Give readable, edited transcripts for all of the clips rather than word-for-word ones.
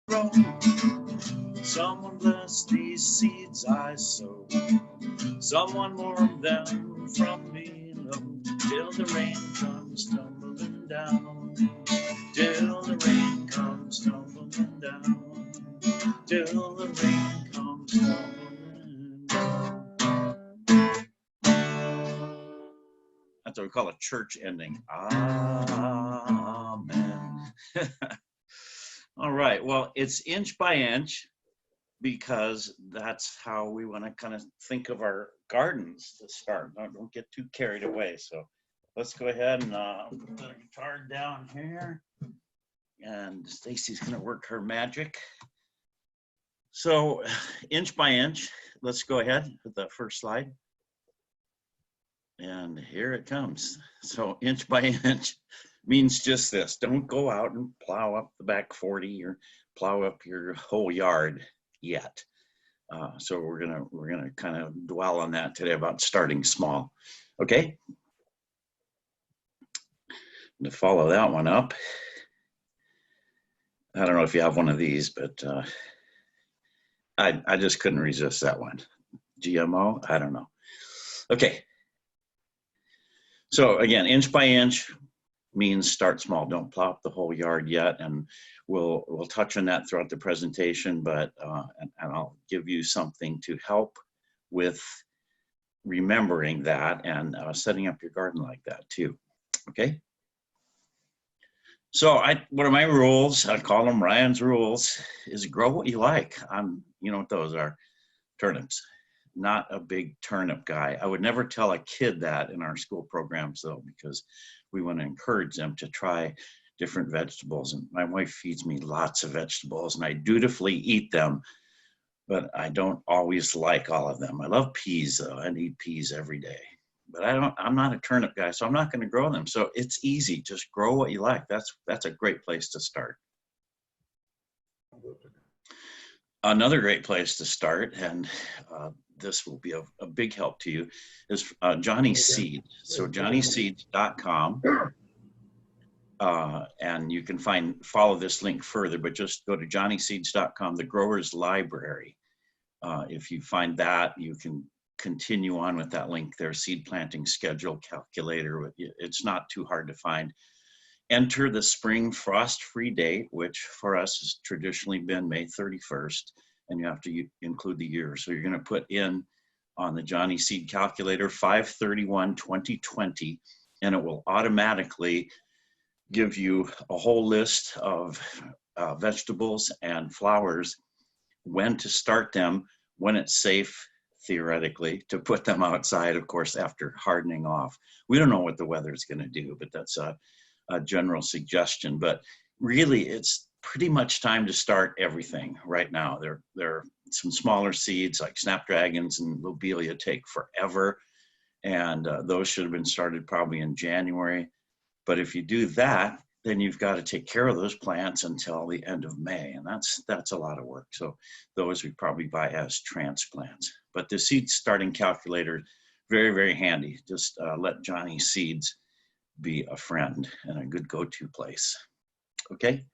grow. Someone bless these seeds I sow. Someone warm them from below, till the rain comes tumbling down. Till the rain comes tumbling down. Till the rain comes tumbling down. That's what we call a church ending. Amen. All right, well, it's inch by inch because that's how we want to kind of think of our gardens to start. Don't get too carried away. So let's go ahead and put the guitar down here. And Stacy's going to work her magic. So inch by inch, let's go ahead with the first slide. And here it comes. So inch by inch means just this. Don't go out and plow up the back 40 or plow up your whole yard yet. So we're gonna kind of dwell on that today about starting small. Okay. To follow that one up, I don't know if you have one of these, but I just couldn't resist that one. GMO, I don't know. Okay. So again, inch by inch means start small. Don't plow up the whole yard yet, and we'll touch on that throughout the presentation. But and I'll give you something to help with remembering that and setting up your garden like that too. Okay. So one of my rules, I call them Ryan's rules, is grow what you like. You know what those are? Turnips. Not a big turnip guy. I would never tell a kid that in our school programs though, because we want to encourage them to try different vegetables. And my wife feeds me lots of vegetables and I dutifully eat them, but I don't always like all of them. I love peas though. I eat peas every day, but I'm not a turnip guy, so I'm not going to grow them. So it's easy. Just grow what you like. That's a great place to start. Another great place to start, and this will be a big help to you, is Johnny Seed. So johnnyseed.com, and you can follow this link further, but just go to johnnyseeds.com, the Growers Library. If you find that, you can continue on with that link there, seed planting schedule calculator. It's not too hard to find. Enter the spring frost-free date, which for us has traditionally been May 31st, and you have to include the year. So you're going to put in on the Johnny Seed calculator 5/31/2020, and it will automatically give you a whole list of vegetables and flowers, when to start them, when it's safe, theoretically, to put them outside, of course, after hardening off. We don't know what the weather is going to do, but that's a general suggestion. But really, it's pretty much time to start everything right now. There are some smaller seeds like snapdragons and lobelia take forever, and those should have been started probably in January. But if you do that, then you've got to take care of those plants until the end of May, and that's a lot of work. So those we probably buy as transplants. But the seed starting calculator, very, very handy. Just let Johnny Seeds be a friend and a good go-to place. Okay.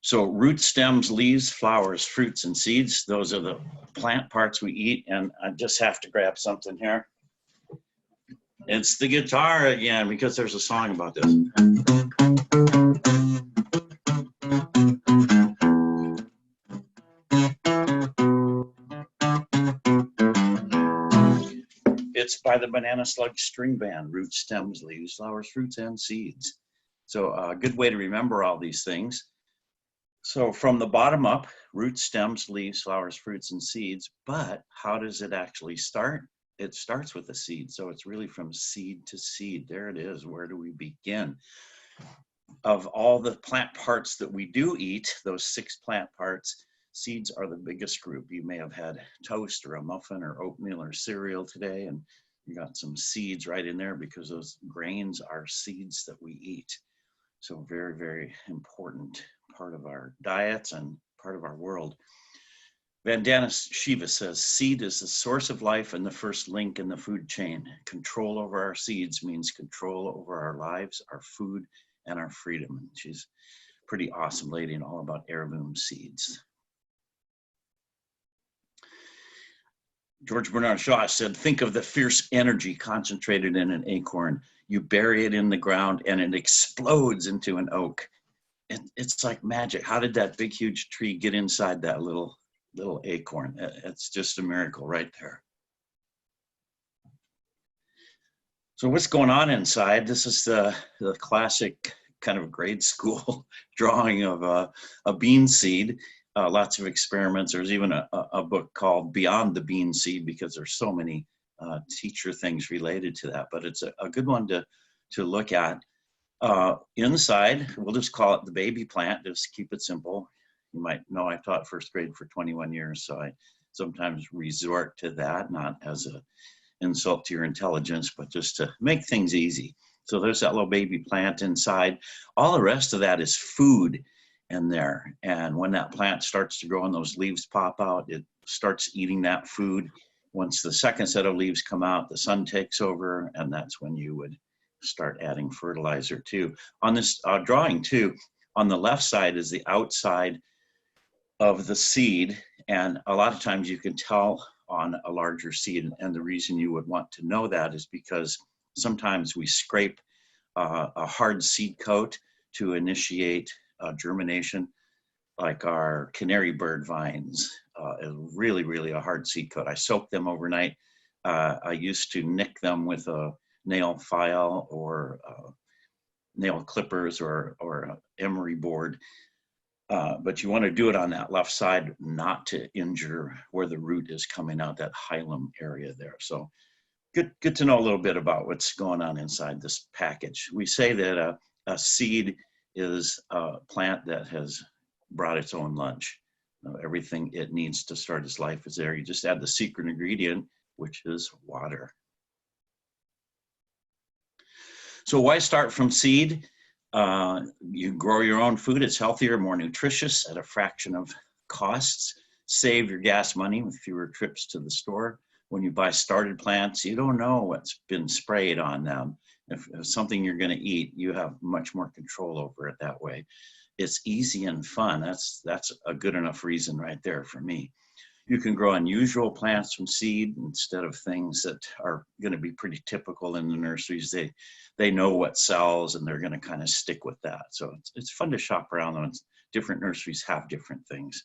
So roots, stems, leaves, flowers, fruits, and seeds, those are the plant parts we eat. And I just have to grab something here. It's the guitar again, because there's a song about this. It's by the Banana Slug String Band, roots, stems, leaves, flowers, fruits, and seeds. So a good way to remember all these things. So from the bottom up, roots, stems, leaves, flowers, fruits, and seeds. But how does it actually start? It starts with a seed. So it's really from seed to seed. There it is. Where do we begin? Of all the plant parts that we do eat, those 6 plant parts, seeds are the biggest group. You may have had toast or a muffin or oatmeal or cereal today, and you got some seeds right in there because those grains are seeds that we eat. So very, very important part of our diets and part of our world. Vandana Shiva says, seed is the source of life and the first link in the food chain. Control over our seeds means control over our lives, our food, and our freedom. And she's pretty awesome lady and all about heirloom seeds. George Bernard Shaw said, think of the fierce energy concentrated in an acorn. You bury it in the ground and it explodes into an oak. It's like magic. How did that big, huge tree get inside that little acorn? It's just a miracle right there. So what's going on inside? This is the classic kind of grade school drawing of a bean seed. Lots of experiments. There's even a book called Beyond the Bean Seed, because there's so many teacher things related to that, but it's a good one to look at. Inside, we'll just call it the baby plant, just keep it simple. You might know I taught first grade for 21 years, so I sometimes resort to that, not as an insult to your intelligence, but just to make things easy. So there's that little baby plant inside. All the rest of that is food in there. And when that plant starts to grow and those leaves pop out, it starts eating that food. Once the second set of leaves come out, the sun takes over, and that's when you would start adding fertilizer too. On this drawing too, on the left side is the outside of the seed, and a lot of times you can tell on a larger seed, and the reason you would want to know that is because sometimes we scrape a hard seed coat to initiate germination, like our canary bird vines is really a hard seed coat. I soak them overnight. I used to nick them with a nail file or nail clippers or emery board. But you want to do it on that left side, not to injure where the root is coming out, that hilum area there. So good to know a little bit about what's going on inside this package. We say that a seed is a plant that has brought its own lunch. Everything it needs to start its life is there. You just add the secret ingredient, which is water. So why start from seed? You grow your own food. It's healthier, more nutritious at a fraction of costs. Save your gas money with fewer trips to the store. When you buy started plants, you don't know what's been sprayed on them. If it's something you're going to eat, you have much more control over it that way. It's easy and fun. That's a good enough reason right there for me. You can grow unusual plants from seed instead of things that are going to be pretty typical in the nurseries. They know what sells and they're going to kind of stick with that. So it's fun to shop around when different nurseries have different things.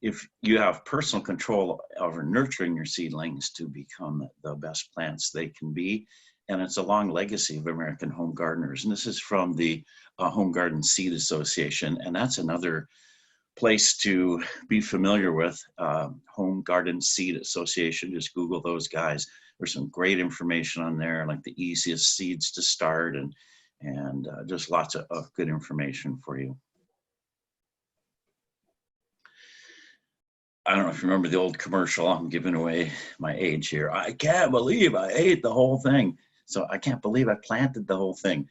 If you have personal control over nurturing your seedlings to become the best plants they can be, and it's a long legacy of American home gardeners. And this is from the Home Garden Seed Association, and that's another place to be familiar with. Home Garden Seed Association, just Google those guys. There's some great information on there, like the easiest seeds to start, and just lots of good information for you. I don't know if you remember the old commercial. I'm giving away my age here. I can't believe I ate the whole thing. So I can't believe I planted the whole thing.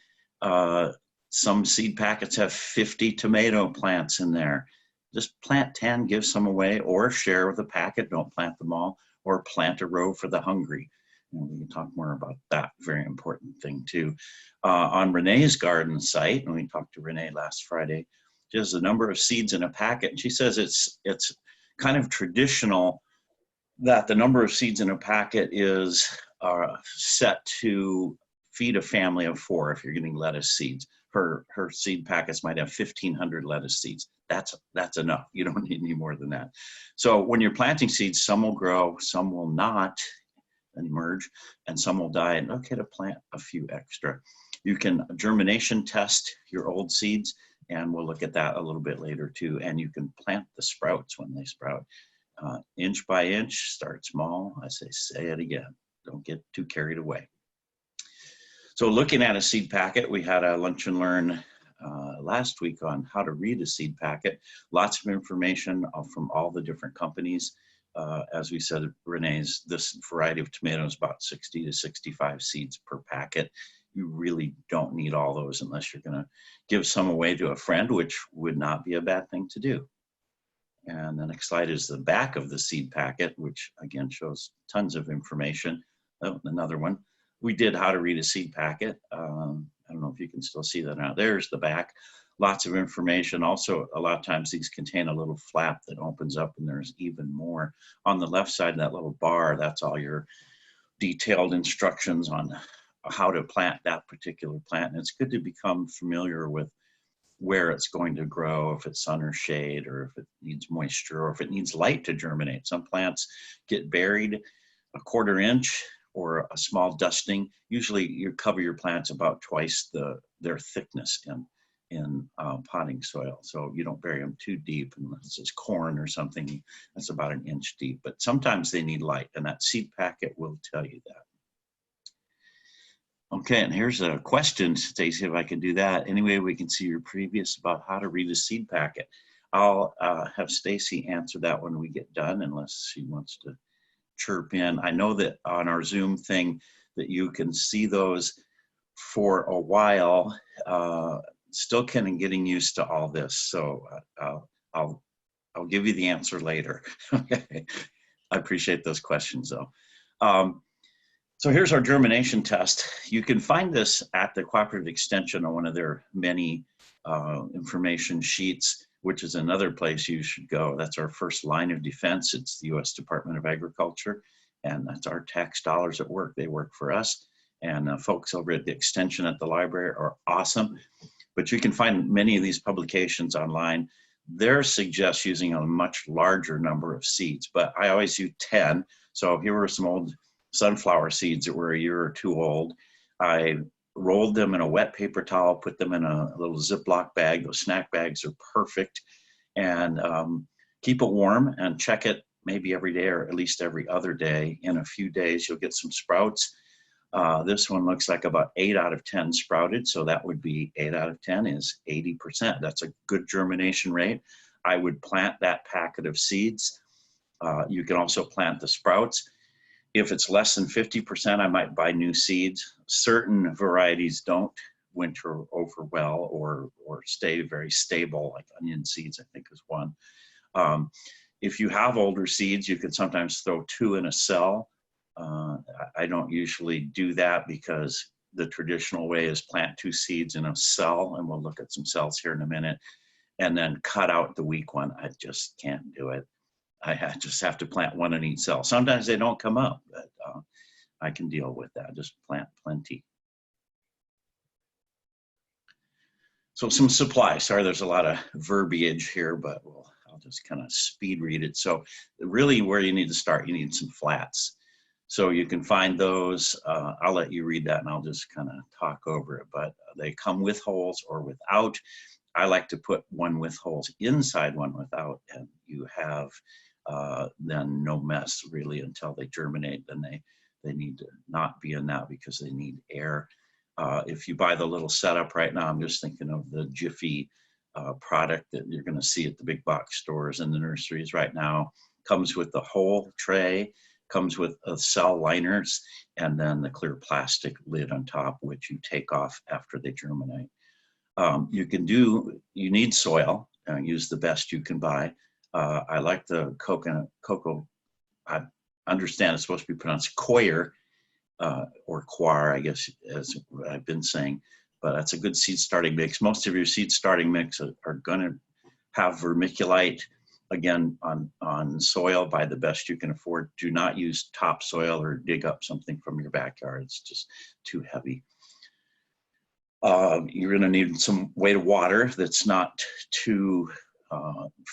Some seed packets have 50 tomato plants in there. Just plant 10, give some away, or share with a packet. Don't plant them all, or plant a row for the hungry. And we can talk more about that very important thing too. On Renee's garden site, and we talked to Renee last Friday, she has a number of seeds in a packet. And she says it's kind of traditional that the number of seeds in a packet is set to feed a family of 4 if you're getting lettuce seeds. Her seed packets might have 1,500 lettuce seeds. That's enough. You don't need any more than that. So when you're planting seeds, some will grow, some will not emerge, and some will die. And okay to plant a few extra. You can germination test your old seeds, and we'll look at that a little bit later too. And you can plant the sprouts when they sprout. Inch by inch, start small. I say it again. Don't get too carried away. So looking at a seed packet, we had a lunch and learn last week on how to read a seed packet. Lots of information from all the different companies. As we said, Renee's, this variety of tomatoes, about 60 to 65 seeds per packet. You really don't need all those unless you're going to give some away to a friend, which would not be a bad thing to do. And the next slide is the back of the seed packet, which again shows tons of information. Oh, another one. We did how to read a seed packet. I don't know if you can still see that now. There's the back. lots of information. Also, a lot of times these contain a little flap that opens up and there's even more. On the left side of that little bar, that's all your detailed instructions on how to plant that particular plant. And it's good to become familiar with where it's going to grow, if it's sun or shade, or if it needs moisture, or if it needs light to germinate. Some plants get buried a 1/4 inch or a small dusting. Usually you cover your plants about twice their thickness in potting soil. So you don't bury them too deep unless it's corn or something that's about 1 inch deep. But sometimes they need light, and that seed packet will tell you that. Okay, and here's a question, Stacy, if I can do that. Anyway, we can see your previous about how to read a seed packet. I'll have Stacy answer that when we get done, unless she wants to chirp in. I know that on our Zoom thing that you can see those for a while. Still kind of getting used to all this, so I'll give you the answer later. Okay, I appreciate those questions though. So here's our germination test. You can find this at the Cooperative Extension on one of their many information sheets, which is another place you should go. That's our first line of defense. It's the U.S. Department of Agriculture, and that's our tax dollars at work. They work for us, and folks over at the Extension at the library are awesome. But you can find many of these publications online. Theirs suggests using a much larger number of seeds, but I always use 10. So here were some old sunflower seeds that were 1 year or 2 old. I rolled them in a wet paper towel, put them in a little Ziploc bag. Those snack bags are perfect. And keep it warm and check it maybe every day or at least every other day. In a few days, you'll get some sprouts. This one looks like about 8 out of 10 sprouted. So that would be 8 out of 10 is 80%. That's a good germination rate. I would plant that packet of seeds. You can also plant the sprouts. If it's less than 50%, I might buy new seeds. Certain varieties don't winter over well or stay very stable, like onion seeds, I think is one. If you have older seeds, you could sometimes throw 2 in a cell. I don't usually do that because the traditional way is plant 2 seeds in a cell, and we'll look at some cells here in a minute, and then cut out the weak one. I just can't do it. I just have to plant 1 in each cell. Sometimes they don't come up, but I can deal with that. Just plant plenty. So some supplies. Sorry, there's a lot of verbiage here, but I'll just kind of speed read it. So really where you need to start, you need some flats. So you can find those. I'll let you read that and I'll just kind of talk over it, but they come with holes or without. I like to put one with holes inside, one without, and you have then no mess really until they germinate. Then they need to not be in that because they need air. If you buy the little setup right now, I'm just thinking of the Jiffy product that you're going to see at the big box stores and the nurseries right now. Comes with the whole tray, comes with cell liners, and then the clear plastic lid on top, which you take off after they germinate. You need soil, use the best you can buy. I like the cocoa, I understand it's supposed to be pronounced coir, or coir, I guess, as I've been saying, but that's a good seed starting mix. Most of your seed starting mix are gonna have vermiculite, again, on soil, buy the best you can afford. Do not use topsoil or dig up something from your backyard. It's just too heavy. You're going to need some way to water that's not too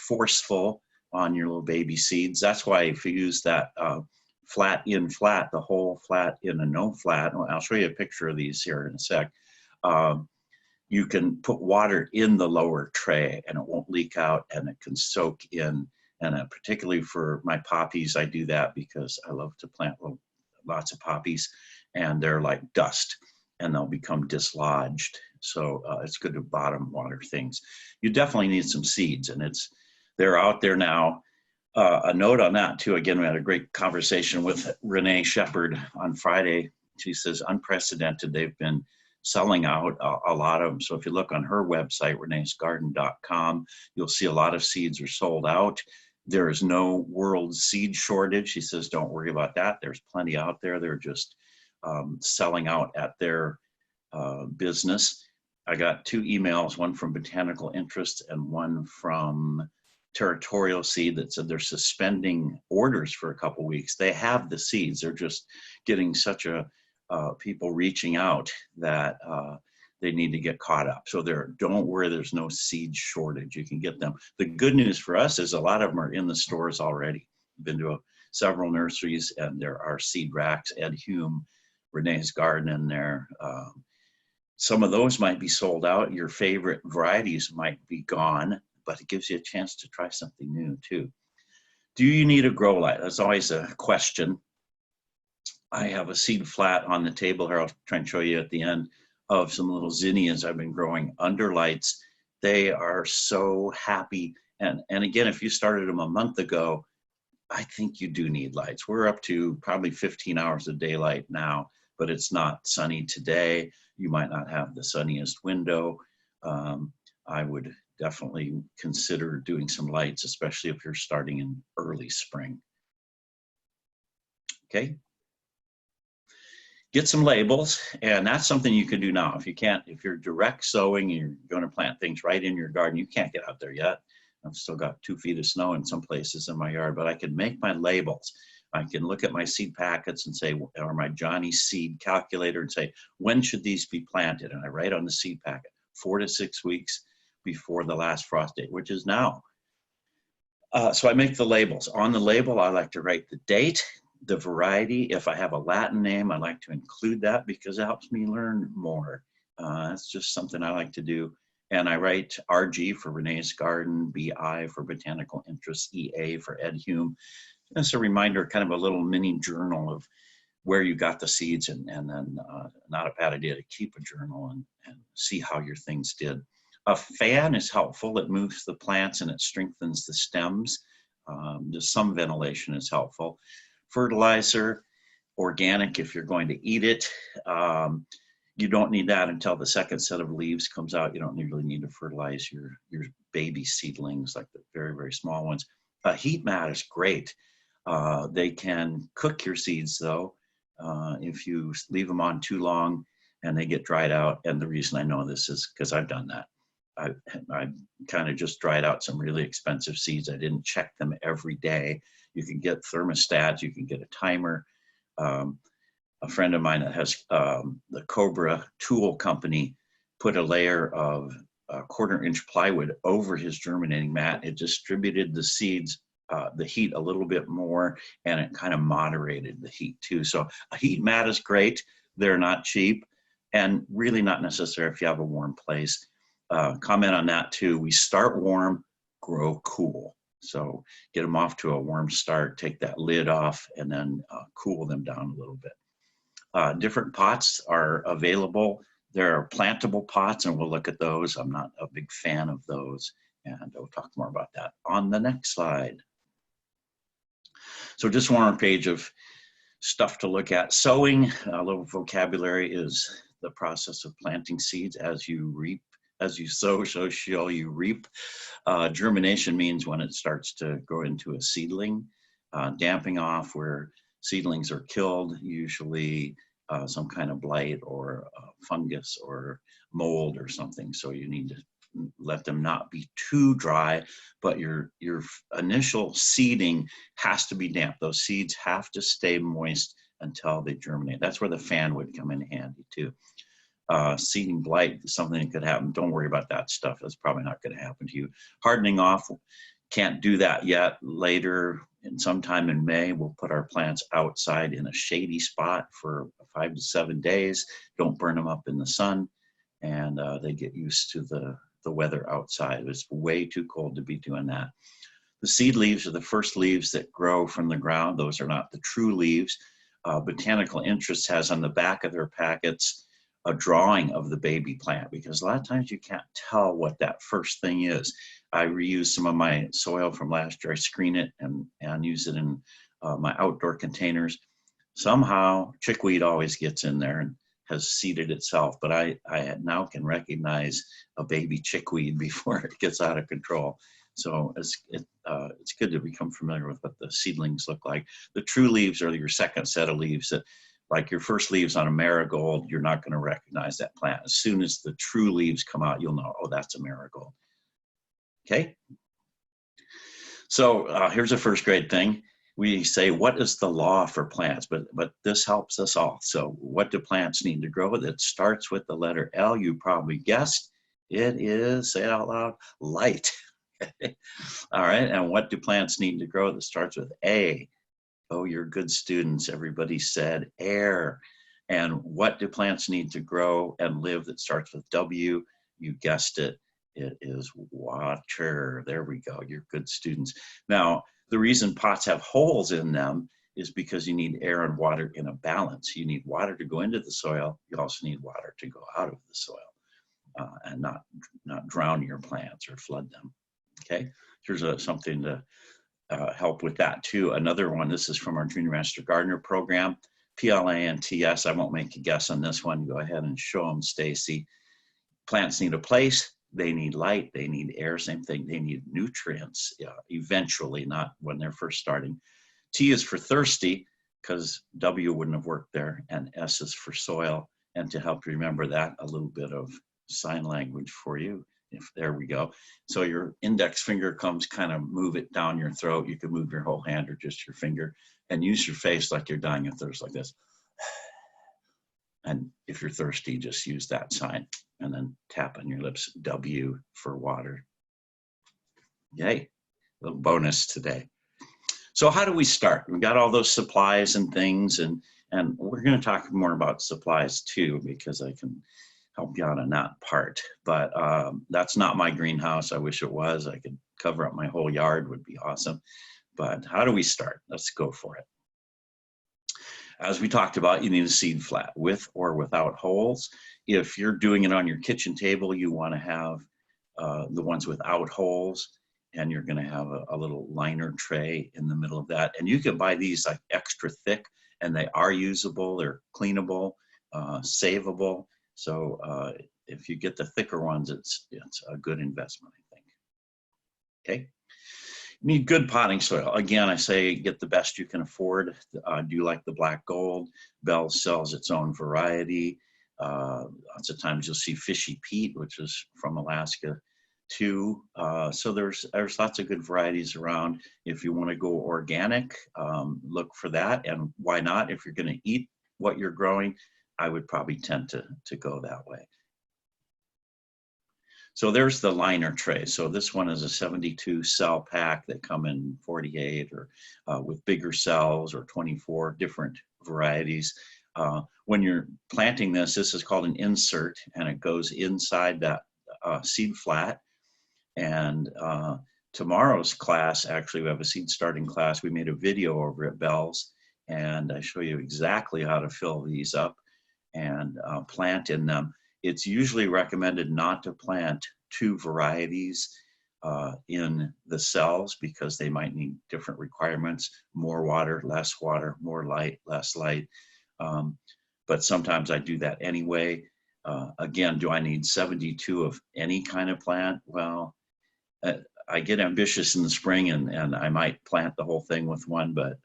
forceful on your little baby seeds. That's why if you use that flat in flat, the whole flat in a no flat, I'll show you a picture of these here in a sec. You can put water in the lower tray and it won't leak out and it can soak in. And particularly for my poppies, I do that because I love to plant lots of poppies and they're like dust and they'll become dislodged. So it's good to bottom water things. You definitely need some seeds and they're out there now. A note on that too, again, we had a great conversation with Renee Shepard on Friday. She says, unprecedented, they've been selling out a lot of them. So if you look on her website, reneesgarden.com, you'll see a lot of seeds are sold out. There is no world seed shortage. She says, don't worry about that. There's plenty out there. They're just selling out at their business. I got 2 emails, one from Botanical Interest and one from Territorial Seed, that said they're suspending orders for a couple weeks. They have the seeds. They're just getting such a people reaching out that they need to get caught up. So don't worry, there's no seed shortage. You can get them. The good news for us is a lot of them are in the stores already. I've been to several nurseries, and there are seed racks. Ed Hume, Renee's Garden in there. Some of those might be sold out. Your favorite varieties might be gone, but it gives you a chance to try something new too. Do you need a grow light? That's always a question. I have a seed flat on the table here. I'll try and show you at the end, of some little zinnias I've been growing under lights. They are so happy. And again, if you started them a month ago, I think you do need lights. We're up to probably 15 hours of daylight now, but it's not sunny today. You might not have the sunniest window. I would definitely consider doing some lights, especially if you're starting in early spring. Okay. Get some labels, and that's something you can do now. If you're direct sowing, you're going to plant things right in your garden, you can't get out there yet. I've still got 2 feet of snow in some places in my yard, but I can make my labels. I can look at my seed packets and say, or my Johnny seed calculator, and say, when should these be planted? And I write on the seed packet, 4 to 6 weeks before the last frost date, which is now. So I make the labels. On the label, I like to write the date, the variety. If I have a Latin name, I like to include that because it helps me learn more. That's just something I like to do. And I write RG for Renee's Garden, BI for Botanical Interest, EA for Ed Hume. That's a reminder, kind of a little mini journal of where you got the seeds, and then not a bad idea to keep a journal and see how your things did. A fan is helpful. It moves the plants and it strengthens the stems. Just some ventilation is helpful. Fertilizer, organic if you're going to eat it. You don't need that until the second set of leaves comes out. You don't really need to fertilize your baby seedlings, like the very, very small ones. Heat mat is great. They can cook your seeds though, if you leave them on too long and they get dried out. And the reason I know this is because I've done that. I kind of just dried out some really expensive seeds. I didn't check them every day. You can get thermostats, you can get a timer. A friend of mine that has the Cobra tool company put a layer of 1/4 inch plywood over his germinating mat. It distributed the seeds, the heat a little bit more, and it kind of moderated the heat too. So a heat mat is great. They're not cheap, and really not necessary if you have a warm place. Comment on that too. We start warm, grow cool. So get them off to a warm start, take that lid off, and then cool them down a little bit. Different pots are available. There are plantable pots, and we'll look at those. I'm not a big fan of those, and we'll talk more about that on the next slide. So just one more page of stuff to look at. Sowing, a little vocabulary, is the process of planting seeds. As you reap, as you sow, so shall you reap. Germination means when it starts to grow into a seedling. Damping off, where seedlings are killed, usually some kind of blight or fungus or mold or something. So you need to let them not be too dry, but your initial seeding has to be damp. Those seeds have to stay moist until they germinate. That's where the fan would come in handy too. Seeding blight is something that could happen. Don't worry about that stuff. That's probably not going to happen to you. Hardening off, can't do that yet. Later, and sometime in May, we'll put our plants outside in a shady spot for 5 to 7 days. Don't burn them up in the sun, and they get used to the weather outside. It's way too cold to be doing that. The seed leaves are the first leaves that grow from the ground. Those are not the true leaves. Botanical Interest has on the back of their packets a drawing of the baby plant, because a lot of times you can't tell what that first thing is. I reuse some of my soil from last year. I screen it and use it in my outdoor containers. Somehow chickweed always gets in there and has seeded itself, but I now can recognize a baby chickweed before it gets out of control. So it's good to become familiar with what the seedlings look like. The true leaves are your second set of leaves that Like your first leaves on a marigold, you're not going to recognize that plant. As soon as the true leaves come out, you'll know, oh, that's a marigold. Okay. So here's a first grade thing. We say, what is the law for plants? But this helps us all. So what do plants need to grow? That starts with the letter L. You probably guessed it is, say it out loud, light. All right. And what do plants need to grow? That starts with A. Oh, you're good students. Everybody said air. And what do plants need to grow and live? That starts with W. You guessed it. It is water. There we go. You're good students. Now, the reason pots have holes in them is because you need air and water in a balance. You need water to go into the soil. You also need water to go out of the soil and not drown your plants or flood them. Okay, here's something to help with that too. Another one, this is from our Junior Master Gardener program, PLANTS. I won't make a guess on this one. Go ahead and show them, Stacy. Plants need a place. They need light, they need air, same thing. They need nutrients eventually, not when they're first starting. T is for thirsty, because W wouldn't have worked there, and S is for soil. And to help you remember that, a little bit of sign language for you. There we go. So your index finger comes, kind of move it down your throat. You can move your whole hand or just your finger, and use your face like you're dying of thirst, like this. And if you're thirsty, just use that sign. And then tap on your lips, W for water. Yay, a little bonus today. So how do we start? We got all those supplies and things, and we're going to talk more about supplies too, because I can help you out on that part. But that's not my greenhouse. I wish it was. I could cover up my whole yard, would be awesome. But how do we start? Let's go for it. As we talked about, you need a seed flat with or without holes. If you're doing it on your kitchen table, you want to have the ones without holes, and you're going to have a little liner tray in the middle of that. And you can buy these like extra thick, and they are usable, they're cleanable, savable. So if you get the thicker ones, it's a good investment, I think. Okay. You need good potting soil. Again, I say get the best you can afford. Do you like the black gold? Bell's sells its own variety. Lots of times you'll see fishy peat, which is from Alaska too. So there's lots of good varieties around. If you want to go organic, look for that. And why not? If you're going to eat what you're growing, I would probably tend to go that way. So there's the liner tray. So this one is a 72 cell pack that come in 48 or with bigger cells, or 24 different varieties. When you're planting this is called an insert, and it goes inside that seed flat. And tomorrow's class, actually we have a seed starting class. We made a video over at Bell's, and I show you exactly how to fill these up and plant in them. It's usually recommended not to plant two varieties in the cells, because they might need different requirements: more water, less water, more light, less light. But sometimes I do that anyway. Again, do I need 72 of any kind of plant? Well, I get ambitious in the spring, and I might plant the whole thing with one, but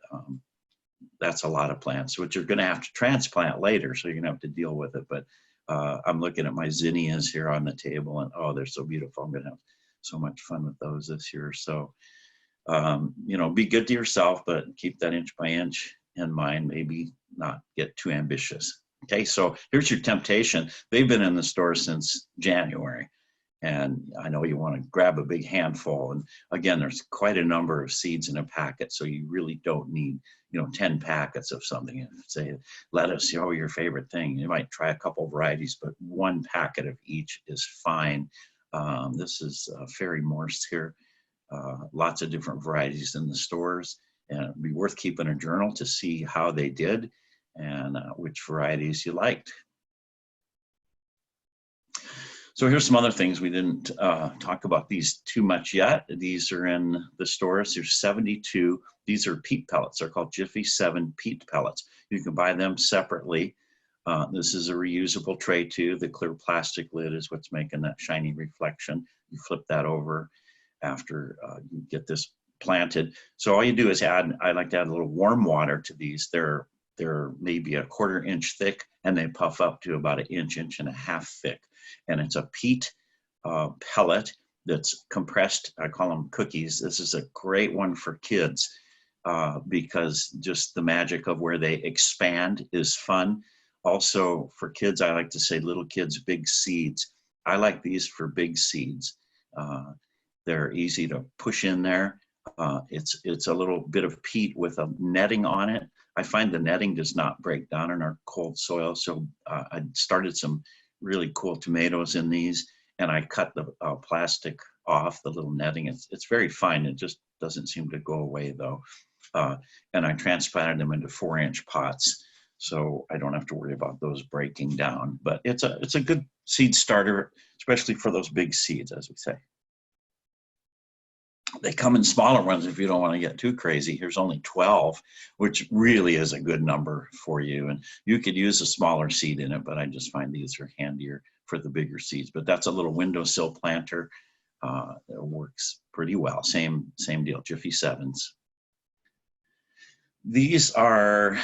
that's a lot of plants, which you're going to have to transplant later, so you're going to have to deal with it. But I'm looking at my zinnias here on the table, and oh, they're so beautiful. I'm going to have so much fun with those this year. So, you know, be good to yourself, but keep that inch by inch in mind. Maybe not get too ambitious. Okay, so here's your temptation. They've been in the store since January, and I know you want to grab a big handful. And again, there's quite a number of seeds in a packet, so you really don't need, you know, 10 packets of something. Say lettuce, oh, your favorite thing. You might try a couple varieties, but one packet of each is fine. This is Fairy Morse here. Lots of different varieties in the stores, and it'd be worth keeping a journal to see how they did and which varieties you liked. So here's some other things. We didn't talk about these too much yet. These are in the stores. There's 72. These are peat pellets. They're called Jiffy 7 peat pellets. You can buy them separately. This is a reusable tray too. The clear plastic lid is what's making that shiny reflection. You flip that over after you get this planted. So all you do is add, I like to add a little warm water to these. They're they're maybe a 1/4 inch thick, and they puff up to about 1 inch, 1.5 inches thick. And it's a peat pellet that's compressed. I call them cookies. This is a great one for kids because just the magic of where they expand is fun. Also for kids, I like to say little kids, big seeds. I like these for big seeds. They're easy to push in there. It's a little bit of peat with a netting on it. I find the netting does not break down in our cold soil. So I started some really cool tomatoes in these, and I cut the plastic off, the little netting. It's very fine. It just doesn't seem to go away though. And I transplanted them into 4-inch pots, so I don't have to worry about those breaking down. But it's a good seed starter, especially for those big seeds, as we say. They come in smaller ones if you don't want to get too crazy. Here's only 12, which really is a good number for you. And you could use a smaller seed in it, but I just find these are handier for the bigger seeds. But that's a little windowsill planter. It works pretty well. Same deal, Jiffy 7s. These are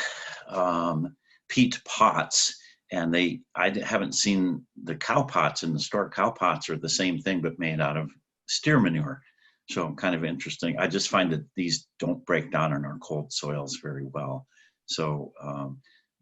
peat pots, and I haven't seen the cow pots in the store. Cow pots are the same thing, but made out of steer manure. So kind of interesting. I just find that these don't break down in our cold soils very well. So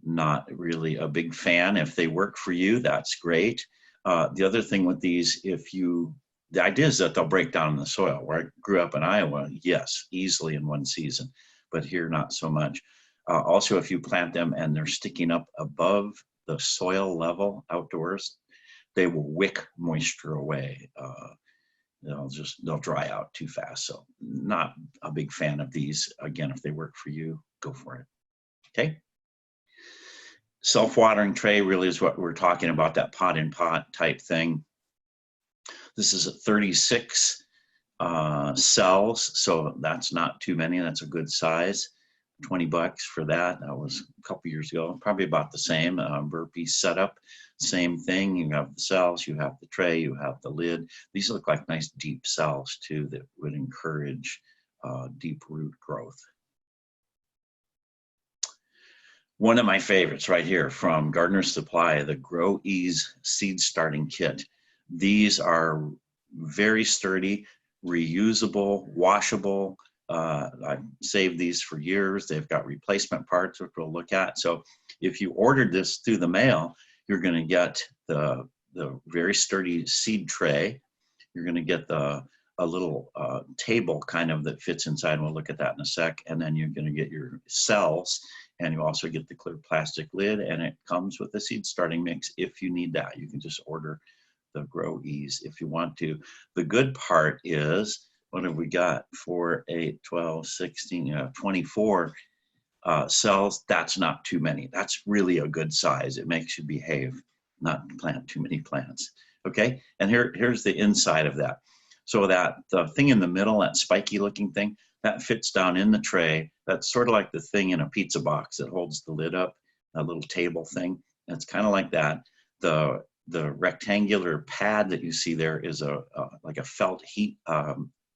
not really a big fan. If they work for you, that's great. The other thing with these, the idea is that they'll break down in the soil. Where I grew up in Iowa, yes, easily in one season, but here not so much. Also, if you plant them and they're sticking up above the soil level outdoors, they will wick moisture away. They'll dry out too fast. So not a big fan of these. Again, if they work for you, go for it. Okay. Self-watering tray really is what we're talking about, that pot in pot type thing. This is a 36 cells, so that's not too many. That's a good size. $20 for that. That was a couple years ago. Probably about the same. Burpee setup, same thing. You have the cells, you have the tray, you have the lid. These look like nice deep cells too that would encourage deep root growth. One of my favorites right here from Gardener's Supply, the GrowEase Seed Starting Kit. These are very sturdy, reusable, washable. I've saved these for years. They've got replacement parts, which we'll look at. So if you ordered this through the mail, you're going to get the very sturdy seed tray. You're going to get a little table kind of that fits inside. We'll look at that in a sec. And then you're going to get your cells, and you also get the clear plastic lid, and it comes with a seed starting mix if you need that. You can just order the GrowEase if you want to. The good part is, what have we got? 4, 8, 12, 16, 24 cells. That's not too many. That's really a good size. It makes you behave, not plant too many plants. Okay, and here's the inside of that. So that the thing in the middle, that spiky looking thing, that fits down in the tray. That's sort of like the thing in a pizza box that holds the lid up, a little table thing. It's kind of like that. The rectangular pad that you see there is like a felt heat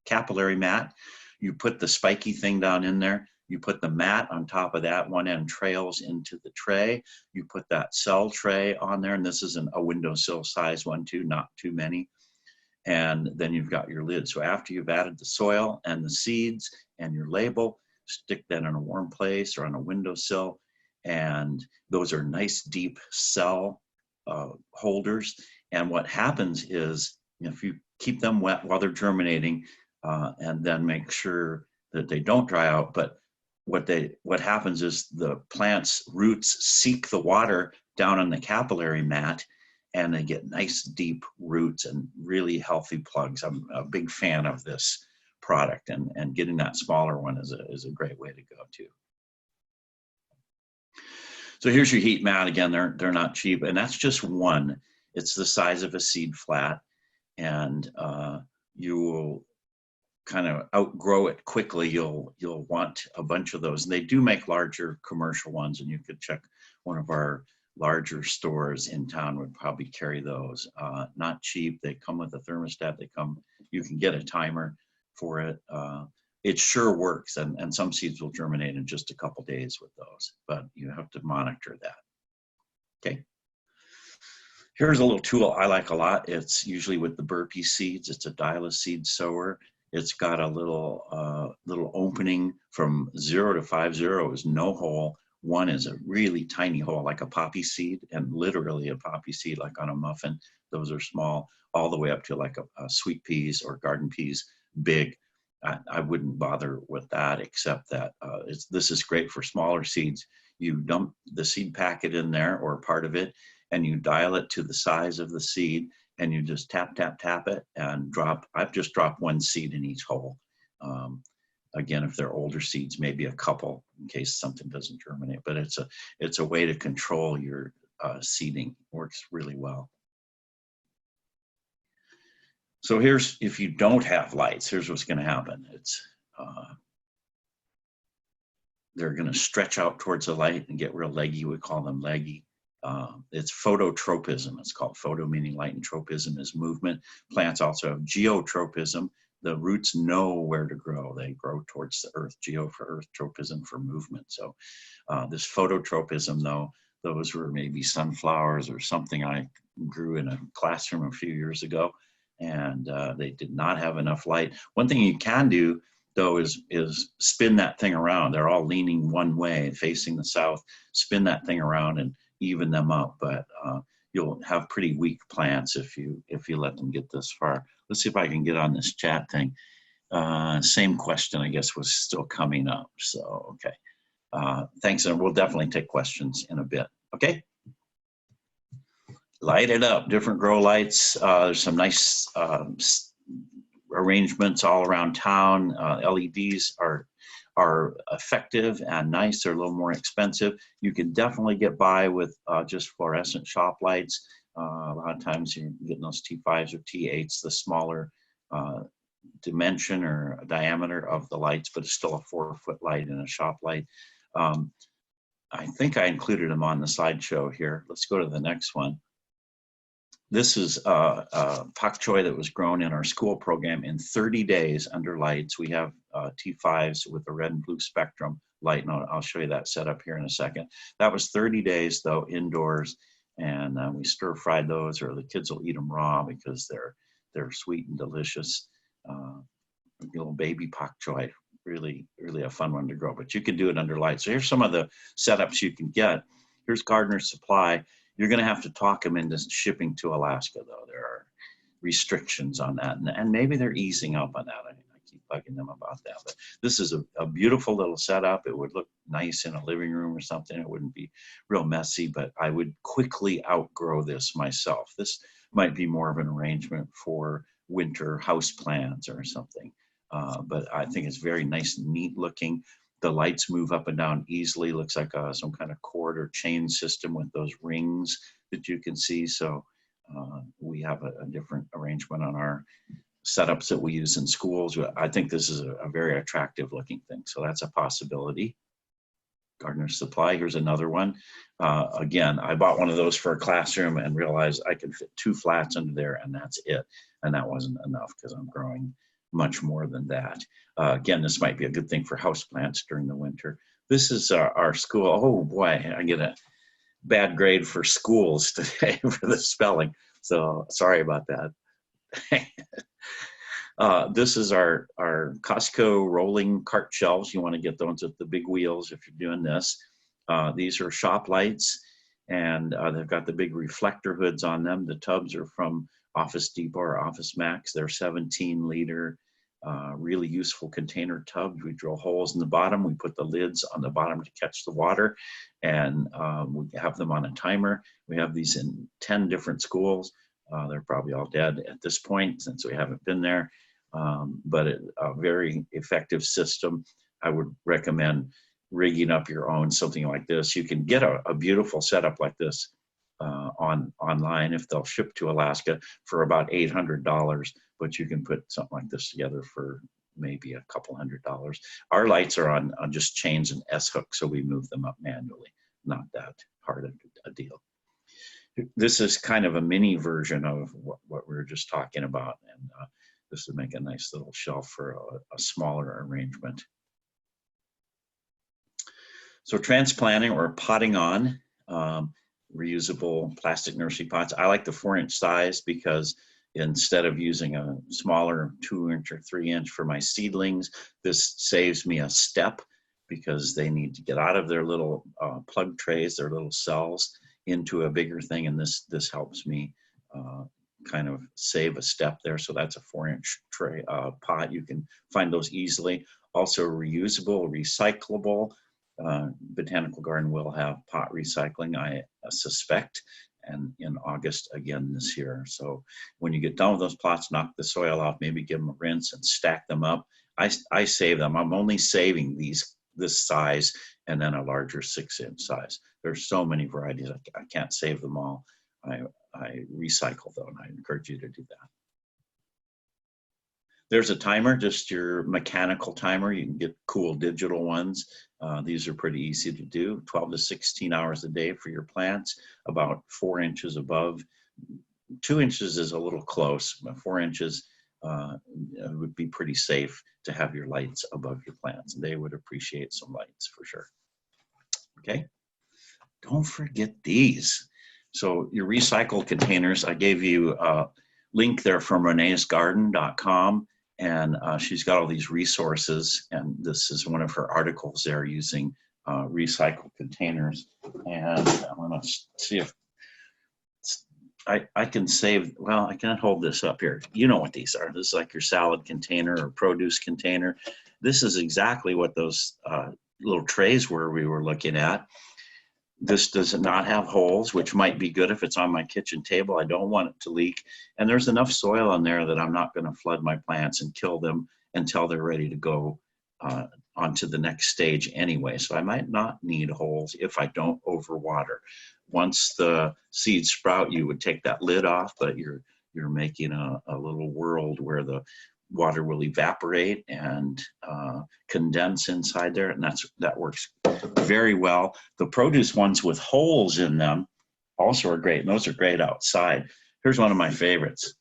capillary mat. You put the spiky thing down in there. You put the mat on top of that. One end trails into the tray. You put that cell tray on there, and this is a windowsill size one too, not too many. And then you've got your lid. So after you've added the soil and the seeds and your label, stick that in a warm place or on a windowsill. And those are nice deep cell holders. And what happens is, if you keep them wet while they're germinating, and then make sure that they don't dry out, but what happens is the plant's roots seek the water down on the capillary mat, and they get nice deep roots and really healthy plugs. I'm a big fan of this product, and getting that smaller one is a great way to go too. So here's your heat mat. Again, they're not cheap, and that's just one. It's the size of a seed flat, and you will kind of outgrow it quickly. You'll want a bunch of those, and they do make larger commercial ones, and you could check one of our larger stores in town would probably carry those. Not cheap. They come with a thermostat. You can get a timer for it. it sure works, and some seeds will germinate in just a couple days with those, but you have to monitor that. Okay. Here's a little tool I like a lot. It's usually with the burpee seeds. It's a dial seed sower. It's got a little little opening from 0 to 50 is no hole. 1 is a really tiny hole, like a poppy seed, and literally a poppy seed, like on a muffin. Those are small, all the way up to like a sweet peas or garden peas, big. I wouldn't bother with that, except that this is great for smaller seeds. You dump the seed packet in there or part of it, and you dial it to the size of the seed, and you just tap, tap, tap it and drop. I've just dropped 1 seed in each hole. Again, if they're older seeds, maybe a couple in case something doesn't germinate, but it's a way to control your seeding. Works really well. So here's, if you don't have lights, here's what's going to happen. It's they're going to stretch out towards the light and get real leggy. We call them leggy. It's phototropism. It's called photo, meaning light, and tropism is movement. Plants also have geotropism. The roots know where to grow. They grow towards the earth. Geo for earth, tropism for movement. So this phototropism, though, those were maybe sunflowers or something I grew in a classroom a few years ago, and they did not have enough light. One thing you can do, though, is spin that thing around. They're all leaning one way, facing the south. Spin that thing around and even them up, but you'll have pretty weak plants if you let them get this far. Let's see if I can get on this chat thing. Same question, I guess, was still coming up. So, okay. Thanks, and we'll definitely take questions in a bit. Okay. Light it up, different grow lights. There's some nice arrangements all around town. LEDs are effective and nice. They're a little more expensive. You can definitely get by with just fluorescent shop lights. A lot of times you're getting those T5s or T8s, the smaller dimension or diameter of the lights, but it's still a 4-foot light and a shop light. I think I included them on the slideshow here. Let's go to the next one. This is Pak Choi that was grown in our school program in 30 days under lights. We have T5s with the red and blue spectrum light, and I'll show you that setup here in a second. That was 30 days, though, indoors, and we stir-fried those, or the kids will eat them raw because they're sweet and delicious. Little baby Pak Choi, really, really a fun one to grow, but you can do it under lights. So here's some of the setups you can get. Here's Gardener's Supply. You're going to have to talk them into shipping to Alaska, though. There are restrictions on that, and maybe they're easing up on that. I keep bugging them about that. But this is a beautiful little setup. It would look nice in a living room or something. It wouldn't be real messy, but I would quickly outgrow this myself. This might be more of an arrangement for winter house plants or something. But I think it's very nice and neat looking. The lights move up and down easily. Looks like some kind of cord or chain system with those rings that you can see. So we have a different arrangement on our setups that we use in schools. I think this is a very attractive looking thing. So that's a possibility. Gardener's Supply, here's another one. Again, I bought one of those for a classroom and realized I could fit 2 flats under there, and that's it. And that wasn't enough because I'm growing much more than that. Again, this might be a good thing for houseplants during the winter. This is our school. Oh boy, I get a bad grade for schools today for the spelling. So sorry about that. This is our Costco rolling cart shelves. You want to get those with the big wheels if you're doing this. These are shop lights, and they've got the big reflector hoods on them. The tubs are from Office Depot or Office Max. They're 17-liter, really useful container tubs. We drill holes in the bottom. We put the lids on the bottom to catch the water, and we have them on a timer. We have these in 10 different schools. They're probably all dead at this point since we haven't been there, but a very effective system. I would recommend rigging up your own something like this. You can get a beautiful setup like this online if they'll ship to Alaska for about $800, but you can put something like this together for maybe a couple $100. Our lights are on just chains and S-hooks, so we move them up manually. Not that hard a deal. This is kind of a mini version of what we were just talking about, and this would make a nice little shelf for a smaller arrangement. So transplanting or potting on, reusable plastic nursery pots. I like the 4-inch size because instead of using a smaller 2-inch or 3-inch for my seedlings, this saves me a step because they need to get out of their little plug trays, their little cells, into a bigger thing, and this helps me kind of save a step there. So that's a 4-inch tray pot. You can find those easily. Also reusable, recyclable. Botanical Garden will have pot recycling, I suspect, and in August again this year. So when you get done with those pots, knock the soil off, maybe give them a rinse and stack them up. I save them. I'm only saving this size and then a larger 6-inch size. There's so many varieties. I can't save them all. I recycle them, and I encourage you to do that. There's a timer, just your mechanical timer. You can get cool digital ones. These are pretty easy to do. 12 to 16 hours a day for your plants, about 4 inches above. 2 inches is a little close, but 4 inches would be pretty safe to have your lights above your plants. They would appreciate some lights for sure. Okay, don't forget these. So your recycled containers, I gave you a link there from reneesgarden.com. And she's got all these resources, and this is one of her articles there using recycled containers. And I'm gonna see if I can save, well, I can't hold this up here. You know what these are. This is like your salad container or produce container. This is exactly what those little trays were we were looking at. This does not have holes, which might be good if it's on my kitchen table. I don't want it to leak. And there's enough soil on there that I'm not going to flood my plants and kill them until they're ready to go on to the next stage anyway. So I might not need holes if I don't overwater. Once the seeds sprout, you would take that lid off, but you're making a little world where the water will evaporate and condense inside there, and that works very well. The produce ones with holes in them also are great, and those are great outside. Here's one of my favorites.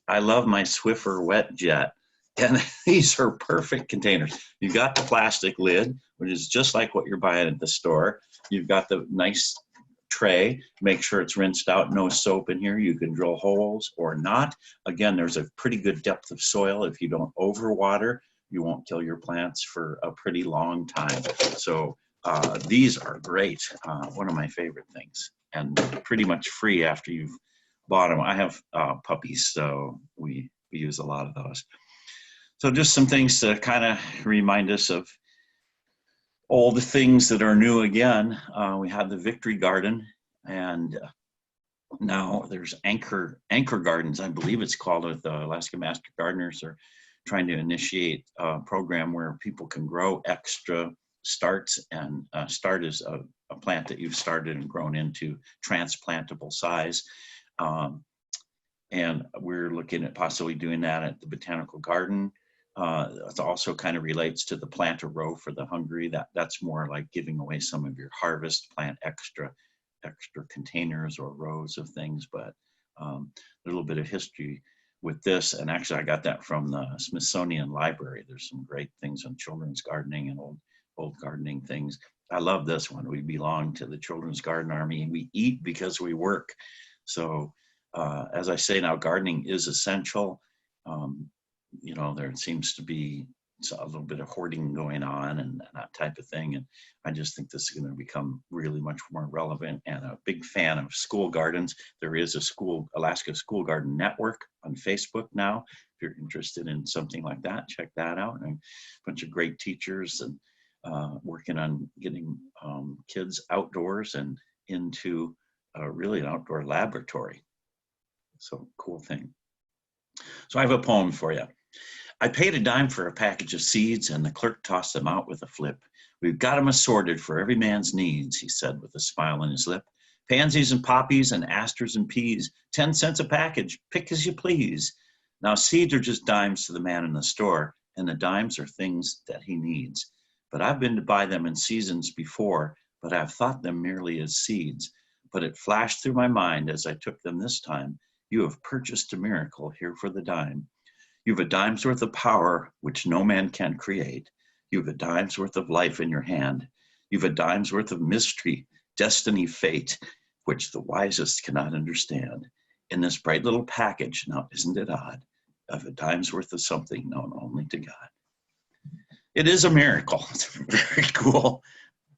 I love my Swiffer Wet Jet, and these are perfect containers. You've got the plastic lid, which is just like what you're buying at the store. You've got the nice tray, make sure it's rinsed out, no soap in here. You can drill holes or not. Again, there's a pretty good depth of soil. If you don't overwater, you won't kill your plants for a pretty long time. So these are great. One of my favorite things, and pretty much free after you've bought them. I have puppies, so we use a lot of those. So just some things to kind of remind us of all the things that are new again. We had the Victory Garden, and now there's Anchor Gardens, I believe it's called, with the Alaska Master Gardeners are trying to initiate a program where people can grow extra starts, and start is a plant that you've started and grown into transplantable size. And we're looking at possibly doing that at the Botanical Garden. It also kind of relates to the plant a row for the hungry. That's more like giving away some of your harvest, plant extra containers or rows of things. But a little bit of history with this, and actually I got that from the Smithsonian Library. There's some great things on children's gardening and old gardening things. I love this one. We belong to the Children's Garden Army, and we eat because we work. So as I say now, gardening is essential. You know, there seems to be a little bit of hoarding going on and that type of thing. And I just think this is going to become really much more relevant, and a big fan of school gardens. There is a Alaska School Garden Network on Facebook now. If you're interested in something like that, check that out. And a bunch of great teachers and working on getting kids outdoors and into really an outdoor laboratory. So cool thing. So I have a poem for you. I paid a dime for a package of seeds, and the clerk tossed them out with a flip. We've got them assorted for every man's needs, he said with a smile on his lip. Pansies and poppies and asters and peas, 10 cents a package, pick as you please. Now seeds are just dimes to the man in the store, and the dimes are things that he needs. But I've been to buy them in seasons before, but I've thought them merely as seeds. But it flashed through my mind as I took them this time, you have purchased a miracle here for the dime. You've a dime's worth of power, which no man can create. You've a dime's worth of life in your hand. You've a dime's worth of mystery, destiny, fate, which the wisest cannot understand. In this bright little package, now isn't it odd, of a dime's worth of something known only to God. It is a miracle. It's very cool.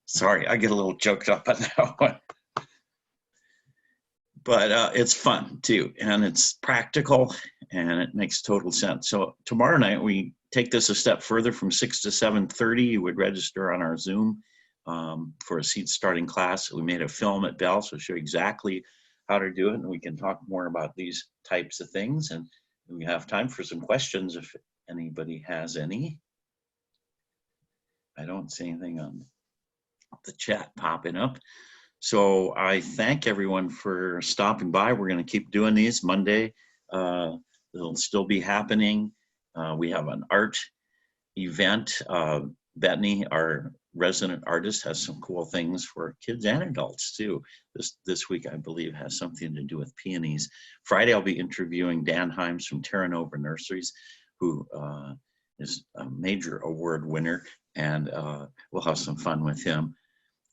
Sorry, I get a little choked up on that one. But it's fun too, and it's practical, and it makes total sense. So tomorrow night we take this a step further. From 6 to 7:30, you would register on our Zoom for a seed starting class. We made a film at Bell, so show you exactly how to do it, and we can talk more about these types of things. And we have time for some questions if anybody has any. I don't see anything on the chat popping up. So I thank everyone for stopping by. We're going to keep doing these Monday. It'll still be happening. We have an art event. Bethany, our resident artist, has some cool things for kids and adults too. This week, I believe, has something to do with peonies. Friday, I'll be interviewing Dan Himes from Terra Nova Nurseries, who is a major award winner, and we'll have some fun with him.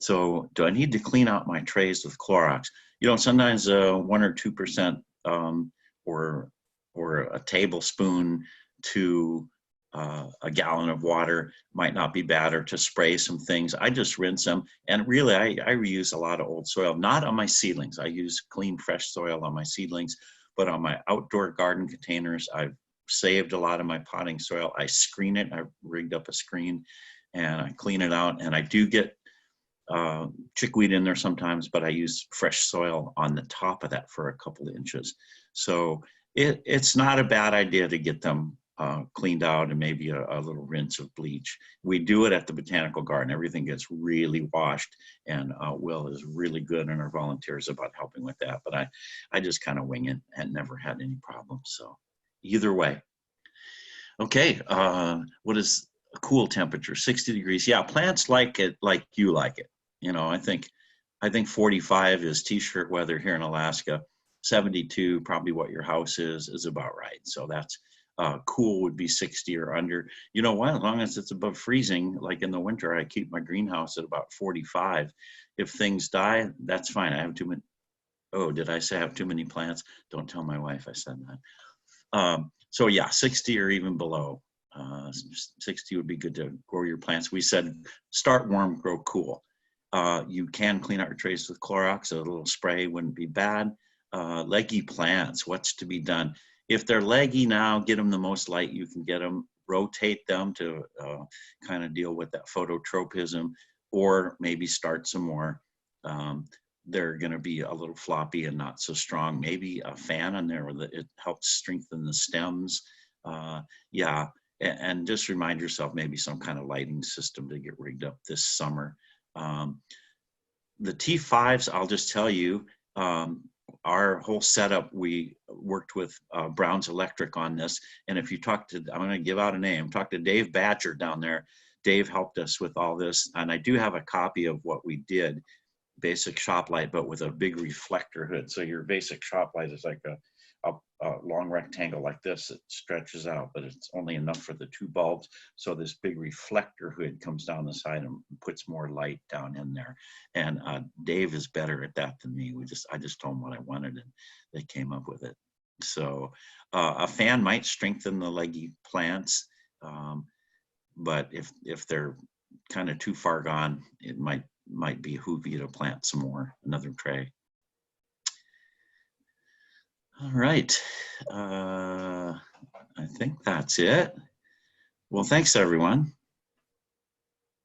So do I need to clean out my trays with Clorox? You know, sometimes 1 or 2% or a tablespoon to a gallon of water might not be bad, or to spray some things. I just rinse them. And really, I reuse a lot of old soil, not on my seedlings. I use clean, fresh soil on my seedlings, but on my outdoor garden containers, I've saved a lot of my potting soil. I screen it. I rigged up a screen and I clean it out. And I do get chickweed in there sometimes, but I use fresh soil on the top of that for a couple of inches. So it's not a bad idea to get them cleaned out, and maybe a little rinse of bleach. We do it at the Botanical Garden. Everything gets really washed, and Will is really good, and our volunteers about helping with that. But I just kind of wing it and never had any problems. So either way. Okay, what is a cool temperature? 60 degrees. Yeah, plants like it like you like it. You know, I think 45 is t-shirt weather here in Alaska. 72, probably what your house is about right. So that's cool would be 60 or under. You know what? As long as it's above freezing, like in the winter, I keep my greenhouse at about 45. If things die, that's fine. I have too many. Oh, did I say I have too many plants? Don't tell my wife I said that. So yeah, 60 or even below. 60 would be good to grow your plants. We said start warm, grow cool. You can clean out your trays with Clorox. A little spray wouldn't be bad. Leggy plants, what's to be done? If they're leggy now, get them the most light you can get them. Rotate them to kind of deal with that phototropism, or maybe start some more. They're going to be a little floppy and not so strong. Maybe a fan in there, it helps strengthen the stems. Yeah, and just remind yourself maybe some kind of lighting system to get rigged up this summer. The T5s, I'll just tell you, our whole setup, we worked with Brown's Electric on this. And if you talk to, I'm going to give out a name, talk to Dave Badger down there. Dave helped us with all this. And I do have a copy of what we did, basic shop light, but with a big reflector hood. So your basic shop light is like a long rectangle like this that stretches out, but it's only enough for the 2 bulbs. So this big reflector hood comes down the side and puts more light down in there. And Dave is better at that than me. I just told him what I wanted, and they came up with it. So a fan might strengthen the leggy plants, but if they're kind of too far gone, it might behoove you to plant some more, another tray. All right, I think that's it. Well, thanks everyone.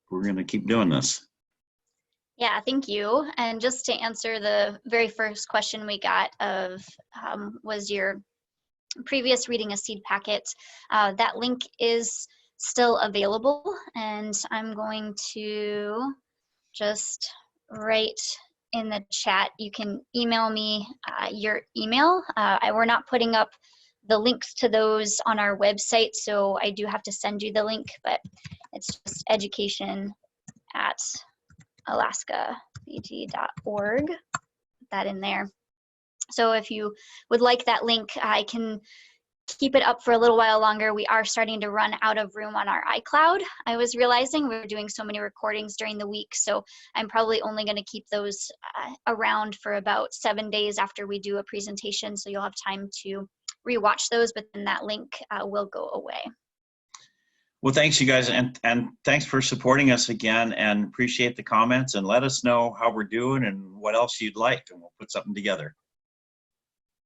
We're going to keep doing this. Yeah, thank you. And just to answer the very first question we got of was your previous reading a seed packet, that link is still available, and I'm going to just write in the chat. You can email me your email. We're not putting up the links to those on our website, so I do have to send you the link, but it's just education@alaskabg.org. Put that in there. So if you would like that link, I can keep it up for a little while longer. We are starting to run out of room on our iCloud. I was realizing we're doing so many recordings during the week, so I'm probably only going to keep those around for about 7 days after we do a presentation, so you'll have time to rewatch those, but then that link will go away. Well, thanks you guys, and thanks for supporting us again, and appreciate the comments, and let us know how we're doing and what else you'd like, and we'll put something together.